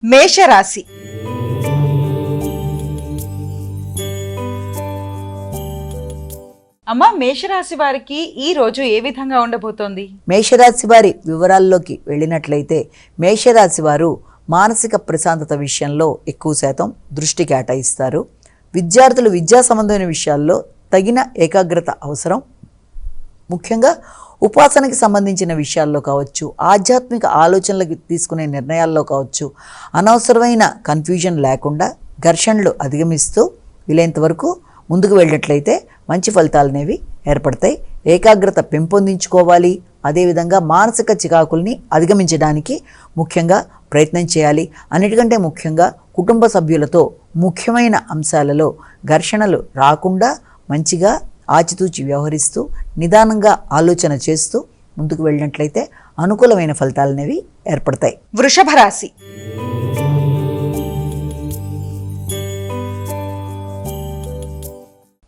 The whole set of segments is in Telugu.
మేషరాశి. అమ్మ, మేషరాశి వారికి ఈ రోజు ఏ విధంగా ఉండబోతోంది? మేషరాశి వారి వివరాల్లోకి వెళ్ళినట్లయితే మేషరాశి వారు మానసిక ప్రశాంతత విషయంలో ఎక్కువ శాతం దృష్టి కేటాయిస్తారు. విద్యార్థులు విద్యా సంబంధమైన విషయాల్లో తగిన ఏకాగ్రత అవసరం. ముఖ్యంగా ఉపాసనకి సంబంధించిన విషయాల్లో కావచ్చు, ఆధ్యాత్మిక ఆలోచనలకు తీసుకునే నిర్ణయాల్లో కావచ్చు, అనవసరమైన కన్ఫ్యూజన్ లేకుండా ఘర్షణలు అధిగమిస్తూ వీలైనంత వరకు ముందుకు వెళ్ళినట్లయితే మంచి ఫలితాలు అనేవి ఏర్పడతాయి. ఏకాగ్రత పెంపొందించుకోవాలి. అదేవిధంగా మానసిక చికాకుల్ని అధిగమించడానికి ముఖ్యంగా ప్రయత్నం చేయాలి. అన్నిటికంటే ముఖ్యంగా కుటుంబ సభ్యులతో ముఖ్యమైన అంశాలలో ఘర్షణలు రాకుండా మంచిగా ఆచితూచి వ్యవహరిస్తూ నిదానంగా ఆలోచన చేస్తూ ముందుకు వెళ్ళినట్లయితే అనుకూలమైన ఫలితాలు అనేవి ఏర్పడతాయి. వృషభ రాశి.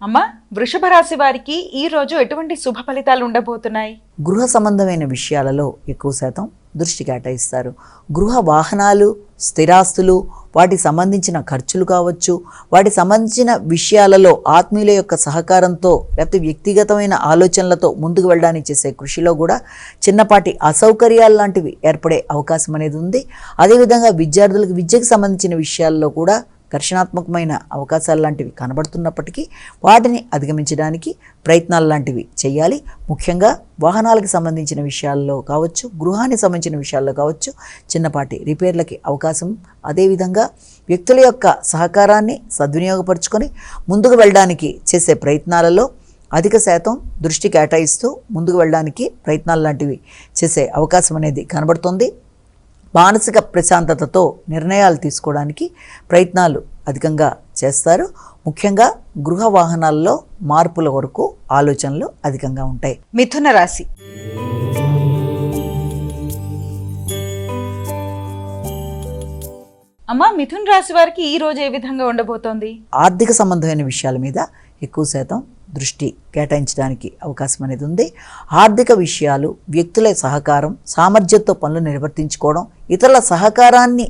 అమ్మ, వృషభ రాశి వారికి ఈ రోజు ఎటువంటి శుభ ఫలితాలు ఉండబోతున్నాయి? గృహ సంబంధమైన విషయాలలో ఎక్కువ శాతం దృష్టి కేటాయిస్తారు. గృహ వాహనాలు, స్థిరాస్తులు, వాటికి సంబంధించిన ఖర్చులు కావచ్చు, వాటికి సంబంధించిన విషయాలలో ఆత్మీయుల యొక్క సహకారంతో లేకపోతే వ్యక్తిగతమైన ఆలోచనలతో ముందుకు వెళ్ళడానికి చేసే కృషిలో కూడా చిన్నపాటి అసౌకర్యాలు లాంటివి ఏర్పడే అవకాశం అనేది ఉంది. అదేవిధంగా విద్యార్థులకు విద్యకు సంబంధించిన విషయాల్లో కూడా ఘర్షణాత్మకమైన అవకాశాలు లాంటివి కనబడుతున్నప్పటికీ వాటిని అధిగమించడానికి ప్రయత్నాలు లాంటివి చేయాలి. ముఖ్యంగా వాహనాలకు సంబంధించిన విషయాల్లో కావచ్చు, గృహానికి సంబంధించిన విషయాల్లో కావచ్చు చిన్నపాటి రిపేర్లకి అవకాశం. అదేవిధంగా వ్యక్తుల యొక్క సహకారాన్ని సద్వినియోగపరుచుకొని ముందుకు వెళ్ళడానికి చేసే ప్రయత్నాలలో అధిక శాతం దృష్టి కేటాయిస్తూ ముందుకు వెళ్ళడానికి ప్రయత్నాలు లాంటివి చేసే అవకాశం అనేది కనబడుతుంది. మానసిక ప్రశాంతతతో నిర్ణయాలు తీసుకోవడానికి ప్రయత్నాలు అధికంగా చేస్తారు. ముఖ్యంగా గృహ వాహనాల్లో మార్పుల వరకు ఆలోచనలు అధికంగా ఉంటాయి. మిథున రాశి. అమ్మ, మిథున రాశి వారికి ఈ రోజు ఏ విధంగా ఉండబోతోంది? ఆర్థిక సంబంధమైన విషయాల మీద ఎక్కువ శాతం దృష్టి కేటాయించడానికి అవకాశం అనేది ఉంది. ఆర్థిక విషయాలు, వ్యక్తుల సహకారం, సామర్థ్యంతో పనులు నిర్వర్తించుకోవడం, ఇతరుల సహకారాన్ని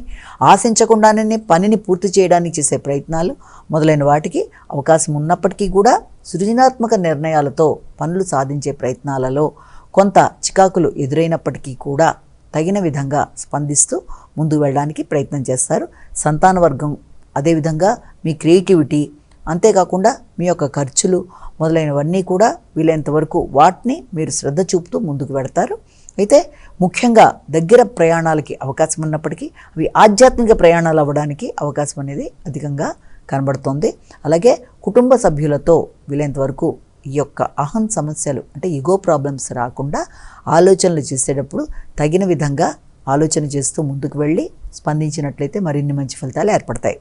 ఆశించకుండానే పనిని పూర్తి చేయడానికి చేసే ప్రయత్నాలు మొదలైన వాటికి అవకాశం ఉన్నప్పటికీ కూడా సృజనాత్మక నిర్ణయాలతో పనులు సాధించే ప్రయత్నాలలో కొంత చికాకులు ఎదురైనప్పటికీ కూడా తగిన విధంగా స్పందిస్తూ ముందుకు వెళ్ళడానికి ప్రయత్నం చేస్తారు. సంతాన వర్గం, అదేవిధంగా మీ క్రియేటివిటీ, అంతేకాకుండా మీ యొక్క ఖర్చులు మొదలైనవన్నీ కూడా వీలైనంత వరకు వాటిని మీరు శ్రద్ధ చూపుతూ ముందుకు వెడతారు. అయితే ముఖ్యంగా దగ్గర ప్రయాణాలకి అవకాశం ఉన్నప్పటికీ అవి ఆధ్యాత్మిక ప్రయాణాలు అవ్వడానికి అవకాశం అనేది అధికంగా కనబడుతోంది. అలాగే కుటుంబ సభ్యులతో వీలైనంత వరకు ఈ యొక్క అహం సమస్యలు అంటే ఈగో ప్రాబ్లమ్స్ రాకుండా ఆలోచనలు చేసేటప్పుడు తగిన విధంగా ఆలోచన చేస్తూ ముందుకు వెళ్ళి స్పందించినట్లయితే మరిన్ని మంచి ఫలితాలు ఏర్పడతాయి.